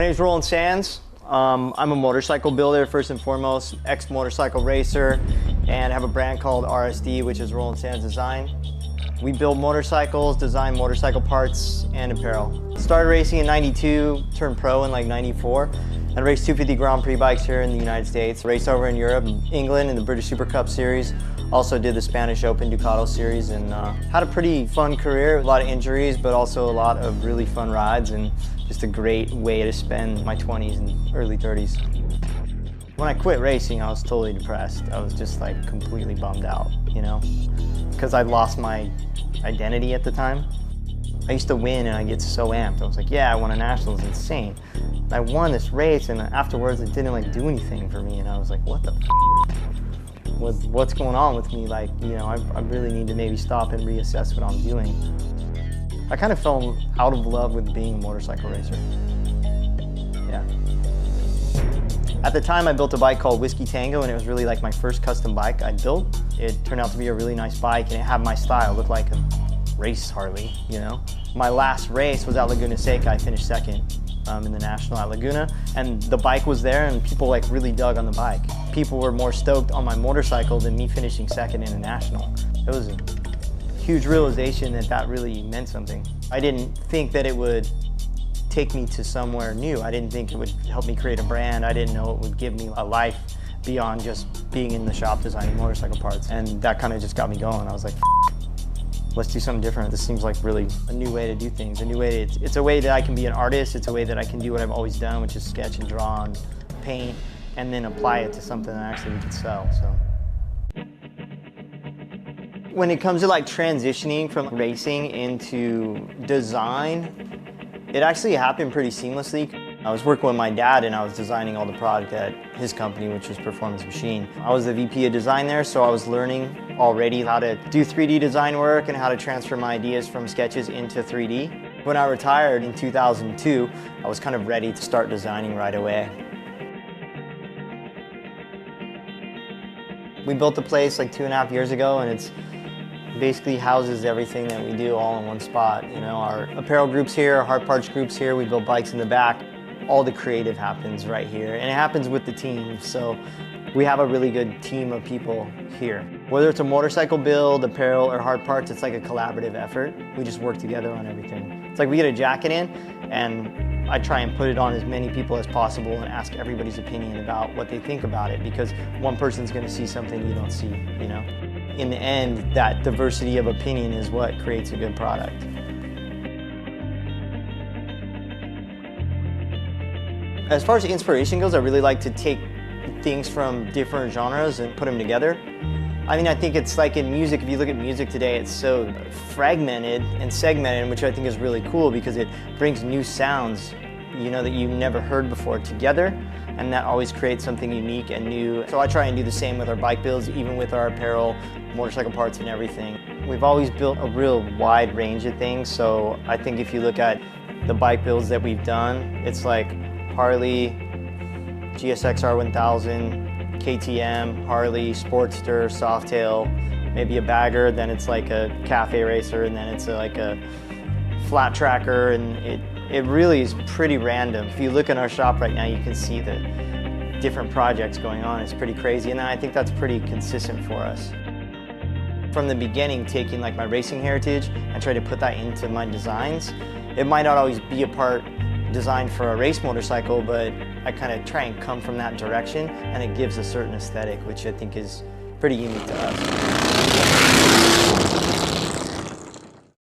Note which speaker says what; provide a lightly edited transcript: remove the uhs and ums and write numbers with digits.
Speaker 1: name is Roland Sands. I'm a motorcycle builder first and foremost, ex-motorcycle racer, and have a brand called RSD, which is Roland Sands Design. We build motorcycles, design motorcycle parts, and apparel. Started racing in '92, turned pro in like '94, and raced 250 Grand Prix bikes here in the United States. Raced over in Europe, England in the British Super Cup Series. Also did the Spanish Open Ducato Series and had a pretty fun career. A lot of injuries, but also a lot of really fun rides and just a great way to spend my 20s and early 30s. When I quit racing, I was totally depressed. I was just like completely bummed out, you know, because I'd lost my identity at the time. I used to win and I get so amped. I was like, yeah, I won a national, it's insane. And I won this race and afterwards it didn't like do anything for me and I was like, what the f? What's going on with me? Like, you know, I really need to maybe stop and reassess what I'm doing. I kind of fell out of love with being a motorcycle racer. Yeah. At the time I built a bike called Whiskey Tango and it was really like my first custom bike I built. It turned out to be a really nice bike and it had my style. It looked like a race Harley, you know. My last race was at Laguna Seca. I finished second in the national at Laguna, and the bike was there and people like really dug on the bike. People were more stoked on my motorcycle than me finishing second in a national. It was a huge realization that that really meant something. I didn't think that it would take me to somewhere new. I didn't think it would help me create a brand. I didn't know it would give me a life beyond just being in the shop designing motorcycle parts. And that kind of just got me going. I was like, let's do something different. This seems like really a new way to do things. A new way, it's a way that I can be an artist. It's a way that I can do what I've always done, which is sketch and draw and paint, and then apply it to something that actually we can sell, so. When it comes to like transitioning from racing into design, it actually happened pretty seamlessly. I was working with my dad and I was designing all the product at his company, which was Performance Machine. I was the VP of design there, so I was learning already how to do 3D design work and how to transfer my ideas from sketches into 3D. When I retired in 2002, I was kind of ready to start designing right away. We built the place like 2.5 years ago and it's basically houses everything that we do all in one spot. You know, our apparel group's here, our hard parts group's here, we build bikes in the back. All the creative happens right here, and it happens with the team, so we have a really good team of people here. Whether it's a motorcycle build, apparel, or hard parts, it's like a collaborative effort. We just work together on everything. It's like we get a jacket in, and I try and put it on as many people as possible and ask everybody's opinion about what they think about it, because one person's gonna see something you don't see, you know? In the end, that diversity of opinion is what creates a good product. As far as inspiration goes, I really like to take things from different genres and put them together. I mean, I think it's like in music, if you look at music today, it's so fragmented and segmented, which I think is really cool because it brings new sounds, you know, that you've never heard before together, and that always creates something unique and new. So I try and do the same with our bike builds, even with our apparel, motorcycle parts and everything. We've always built a real wide range of things, so I think if you look at the bike builds that we've done, it's like Harley, GSX-R 1000, KTM, Harley, Sportster, Softail, maybe a bagger, then it's like a cafe racer, and then it's like a flat tracker, and it really is pretty random. If you look in our shop right now, you can see the different projects going on. It's pretty crazy, and I think that's pretty consistent for us. From the beginning, taking like my racing heritage and try to put that into my designs, it might not always be a part designed for a race motorcycle, but I kind of try and come from that direction, and it gives a certain aesthetic, which I think is pretty unique to us.